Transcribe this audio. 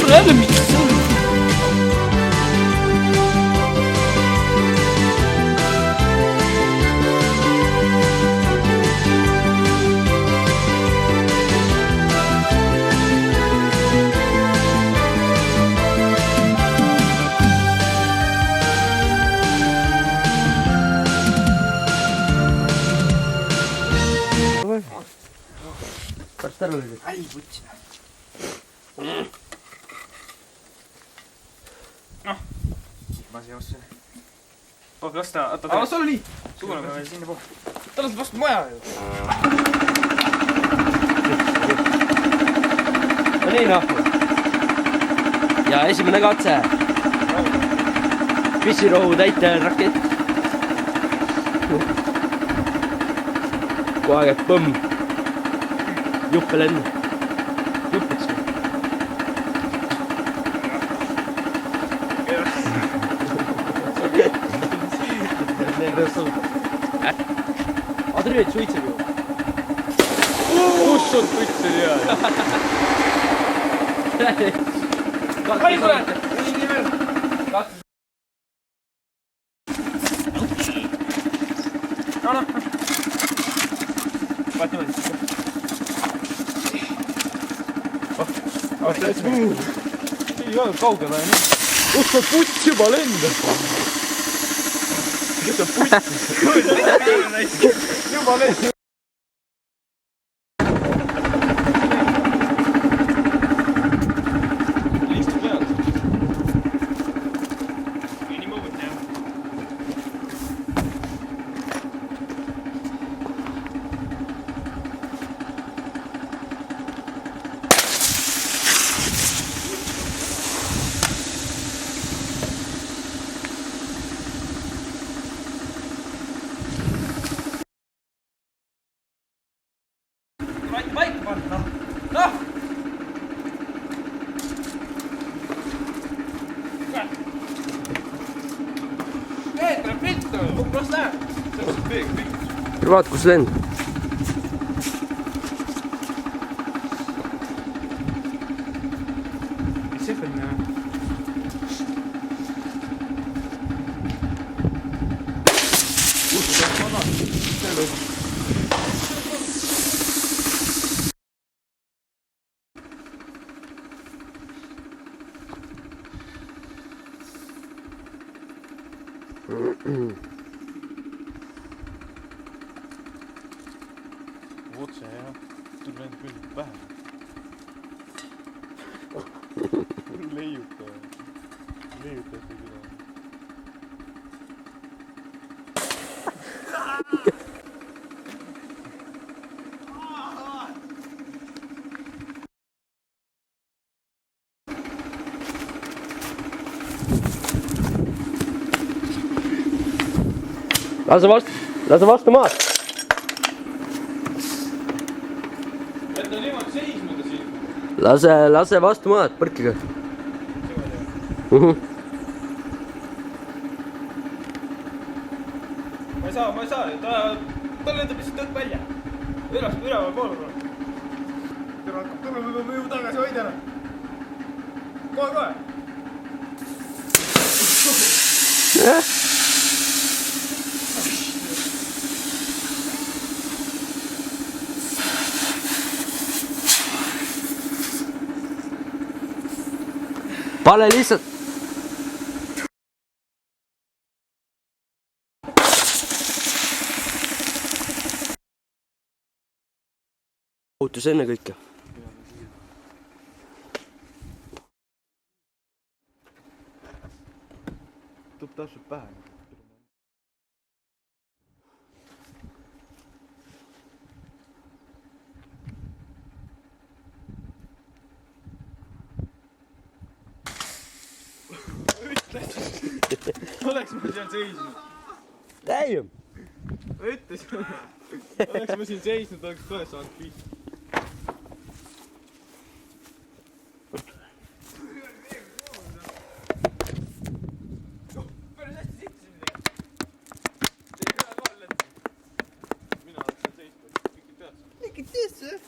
Kuule jälle miks see? Kas ta oli? Ai, putsi. Noh, ma siia ostsin. Oh, las ta, oota. Aga sul oli. Suuname veel sinna poole. Ta las vastu maja ju. No nii noh. Ja esimene katse. Püssirohu täite rakett. Kohe käib põmm. Juppe lend. Juppeks. Adri, et suitseb ju. Kus on pütsi hea? Kai tule! Nii veel. No. Vaata niimoodi. Ei ole kaugele. Kus on puts juba lendab? Kes on puts? Juba lendab. Liistu peal. Nii mõõt jah. Paik panna. Noh! Peeter, pittu! Kus läheb? See on peeg. Vaat, kus lend. Mis see on jah? Kus on vanad? See lõpp. Otse jah, tuli enda küll pähe. Leiuta äkki küla. Lase vastu maad. Jätta niimoodi seisma ta siin. Lase vastu maad, põrkiga. Ma ei saa, ta lendab lihtsalt õhk välja. Üleval poole. Tule hakkab tulema, me võime tagasi hoida ära. Kohe. Pane lihtsalt. Ootus enne kõike. Tuleb täpselt pähe. Oleks ma seal seisnud. Damn! Ütlesin. Oleks ma siin seisnud, oleks kohe saanud pihta. Päris hästi sitsin midagi. Ei hea ka lendab. Mina oleks seal seisnud. Mikid teadsid. Mikid teadsid.